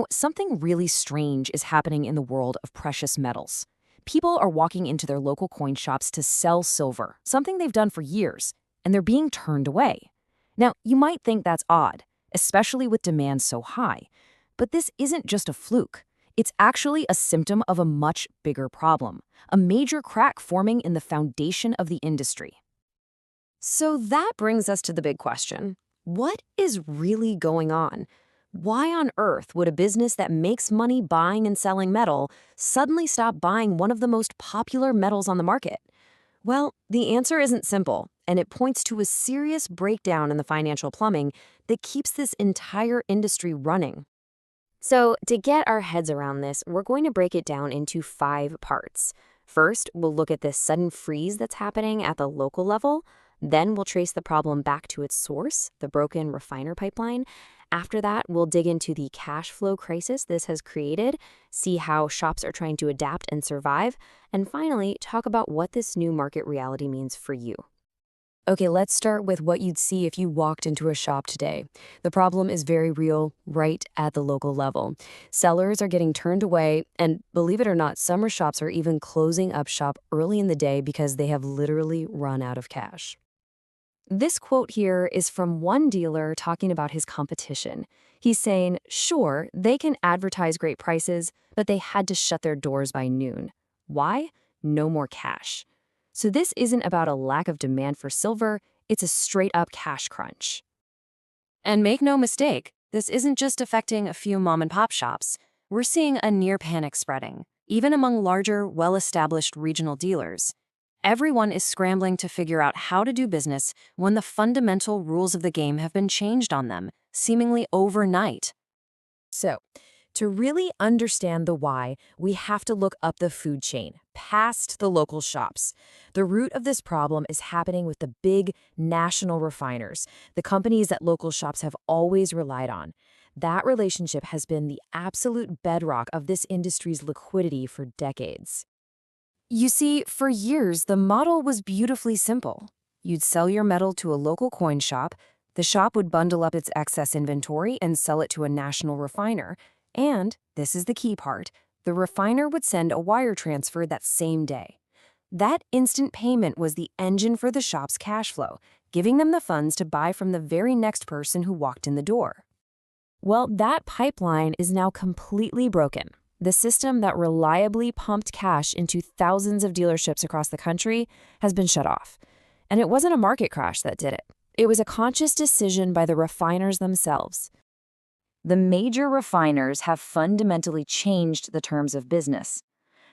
Something really strange is happening in the world of precious metals. People are walking into their local coin shops to sell silver, something they've done for years, and they're being turned away. Now, you might think that's odd, especially with demand so high, but this isn't just a fluke. It's actually a symptom of a much bigger problem, a major crack forming in the foundation of the industry. So that brings us to the big question. What is really going on? Why on earth would a business that makes money buying and selling metal suddenly stop buying one of the most popular metals on the market? Well, the answer isn't simple, and it points to a serious breakdown in the financial plumbing that keeps this entire industry running. So, to get our heads around this, we're going to break it down into 5 parts. First, we'll look at this sudden freeze that's happening at the local level. Then we'll trace the problem back to its source, the broken refiner pipeline. After that, we'll dig into the cash flow crisis this has created, see how shops are trying to adapt and survive, and finally, talk about what this new market reality means for you. Okay, let's start with what you'd see if you walked into a shop today. The problem is very real, right at the local level. Sellers are getting turned away, and believe it or not, some shops are even closing up shop early in the day because they have literally run out of cash. This quote here is from one dealer talking about his competition. He's saying, sure, they can advertise great prices, but they had to shut their doors by noon. Why? No more cash. So this isn't about a lack of demand for silver, it's a straight-up cash crunch. And make no mistake, this isn't just affecting a few mom-and-pop shops. We're seeing a near panic spreading, even among larger, well-established regional dealers. Everyone is scrambling to figure out how to do business when the fundamental rules of the game have been changed on them, seemingly overnight. So, to really understand the why, we have to look up the food chain, past the local shops. The root of this problem is happening with the big national refiners, the companies that local shops have always relied on. That relationship has been the absolute bedrock of this industry's liquidity for decades. You see, for years, the model was beautifully simple. You'd sell your metal to a local coin shop, the shop would bundle up its excess inventory and sell it to a national refiner. And, this is the key part, the refiner would send a wire transfer that same day. That instant payment was the engine for the shop's cash flow, giving them the funds to buy from the very next person who walked in the door. Well, that pipeline is now completely broken. The system that reliably pumped cash into thousands of dealerships across the country has been shut off. And it wasn't a market crash that did it. It was a conscious decision by the refiners themselves. The major refiners have fundamentally changed the terms of business.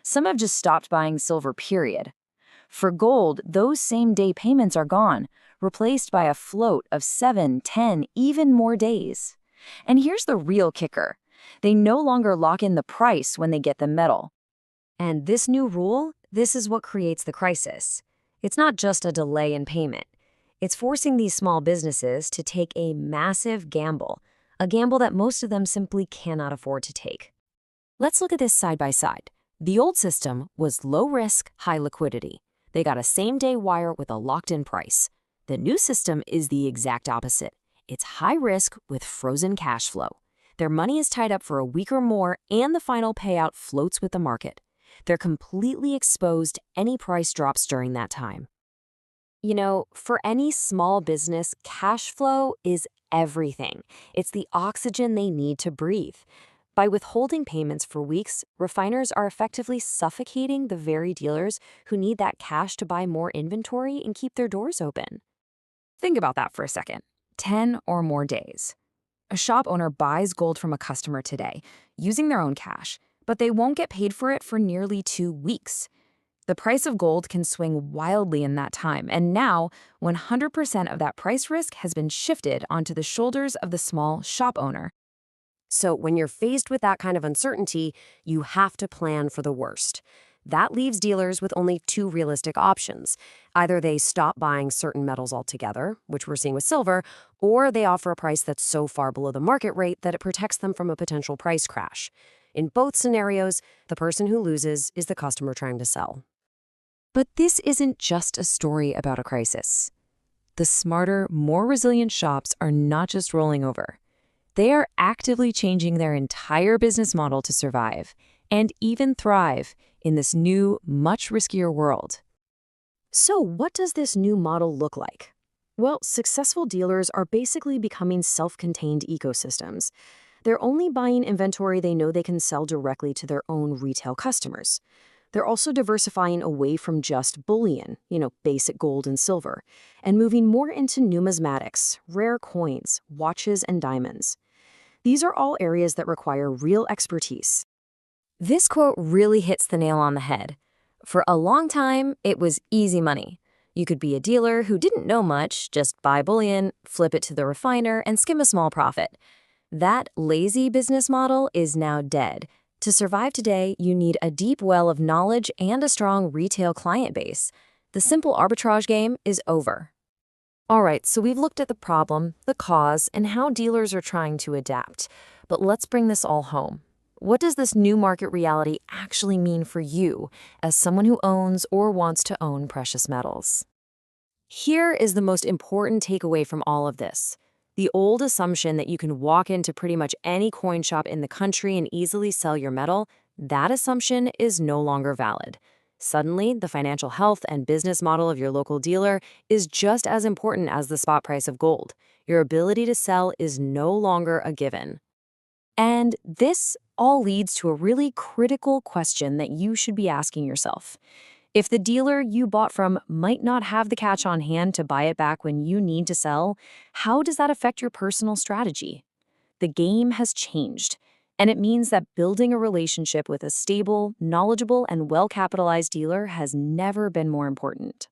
Some have just stopped buying silver, period. For gold, those same-day payments are gone, replaced by a float of 7, 10, even more days. And here's the real kicker. They no longer lock in the price when they get the metal. And this new rule, this is what creates the crisis. It's not just a delay in payment. It's forcing these small businesses to take a massive gamble, a gamble that most of them simply cannot afford to take. Let's look at this side by side. The old system was low risk, high liquidity. They got a same-day wire with a locked-in price. The new system is the exact opposite. It's high risk with frozen cash flow. Their money is tied up for a week or more, and the final payout floats with the market. They're completely exposed to any price drops during that time. For any small business, cash flow is everything. It's the oxygen they need to breathe. By withholding payments for weeks, refiners are effectively suffocating the very dealers who need that cash to buy more inventory and keep their doors open. Think about that for a second. 10 or more days. A shop owner buys gold from a customer today, using their own cash, but they won't get paid for it for nearly 2 weeks. The price of gold can swing wildly in that time, and now 100% of that price risk has been shifted onto the shoulders of the small shop owner. So when you're faced with that kind of uncertainty, you have to plan for the worst. That leaves dealers with only 2 realistic options. Either they stop buying certain metals altogether, which we're seeing with silver, or they offer a price that's so far below the market rate that it protects them from a potential price crash. In both scenarios, the person who loses is the customer trying to sell. But this isn't just a story about a crisis. The smarter, more resilient shops are not just rolling over. They are actively changing their entire business model to survive and even thrive in this new, much riskier world. So, what does this new model look like? Well, successful dealers are basically becoming self-contained ecosystems. They're only buying inventory they know they can sell directly to their own retail customers. They're also diversifying away from just bullion, basic gold and silver, and moving more into numismatics, rare coins, watches, and diamonds. These are all areas that require real expertise. This quote really hits the nail on the head. For a long time, it was easy money. You could be a dealer who didn't know much, just buy bullion, flip it to the refiner, and skim a small profit. That lazy business model is now dead. To survive today, you need a deep well of knowledge and a strong retail client base. The simple arbitrage game is over. All right, so we've looked at the problem, the cause, and how dealers are trying to adapt. But let's bring this all home. What does this new market reality actually mean for you as someone who owns or wants to own precious metals? Here is the most important takeaway from all of this. The old assumption that you can walk into pretty much any coin shop in the country and easily sell your metal, that assumption is no longer valid. Suddenly, the financial health and business model of your local dealer is just as important as the spot price of gold. Your ability to sell is no longer a given. And this all leads to a really critical question that you should be asking yourself. If the dealer you bought from might not have the cash on hand to buy it back when you need to sell, how does that affect your personal strategy? The game has changed, and it means that building a relationship with a stable, knowledgeable, and well-capitalized dealer has never been more important.